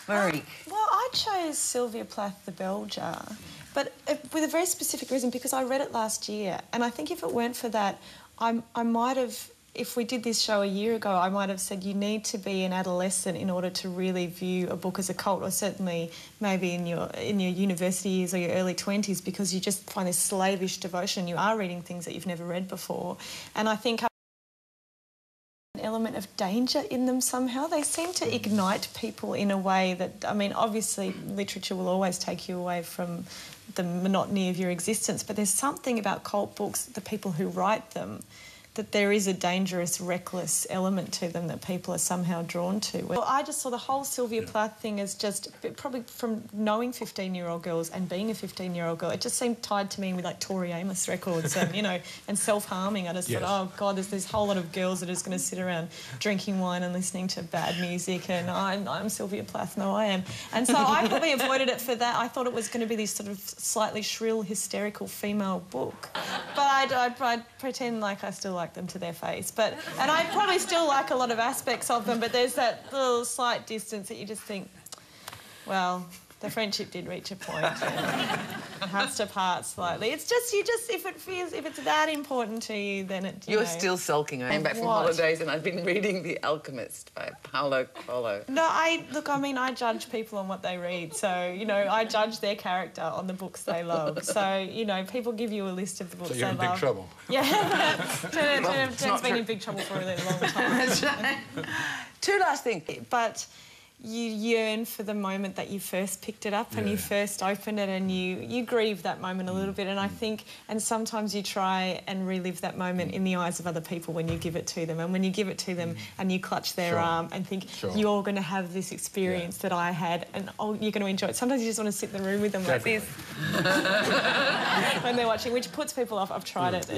Marieke. Well, I chose Sylvia Plath, The Bell Jar, but with a very specific reason, because I read it last year, and I think if it weren't for that, I might have, if we did this show a year ago, I might have said you need to be an adolescent in order to really view a book as a cult, or certainly maybe in your university years or your early 20s, because you just find this slavish devotion. You are reading things that you've never read before, and I think an element of danger in them somehow. They seem to ignite people in a way that, I mean, obviously literature will always take you away from the monotony of your existence, but there's something about cult books, the people who write them, that there is a dangerous, reckless element to them that people are somehow drawn to. Well, I just saw the whole Sylvia Plath thing as just, probably from knowing 15-year-old girls and being a 15-year-old girl, it just seemed tied to me with, like, Tori Amos records and, you know, and self-harming. I just thought, oh, God, there's this whole lot of girls that are just going to sit around drinking wine and listening to bad music, and I'm Sylvia Plath, no, I am. And so I probably avoided it for that. I thought it was going to be this sort of slightly shrill, hysterical female book. But I'd pretend like I still like them to their face, and I probably still like a lot of aspects of them, but there's that little slight distance that you just think, well, the friendship did reach a point and has to part slightly. It's just, if it's that important to you, then it, You're still sulking. I came back from holidays and I'd been reading The Alchemist by Paulo Coelho. No, I judge people on what they read, so, you know, I judge their character on the books they love. So, you know, people give you a list of the books they love. So you're in big trouble. Yeah. Jen's been in big trouble for a really long time. That's right. Two last things. But you yearn for the moment that you first picked it up and you first opened it, and you grieve that moment a little bit, and I think, and sometimes you try and relive that moment in the eyes of other people when you give it to them, and when you give it to them and you clutch their arm and think, you're going to have this experience that I had, and you're going to enjoy it. Sometimes you just want to sit in the room with them like this when they're watching, which puts people off. I've tried it.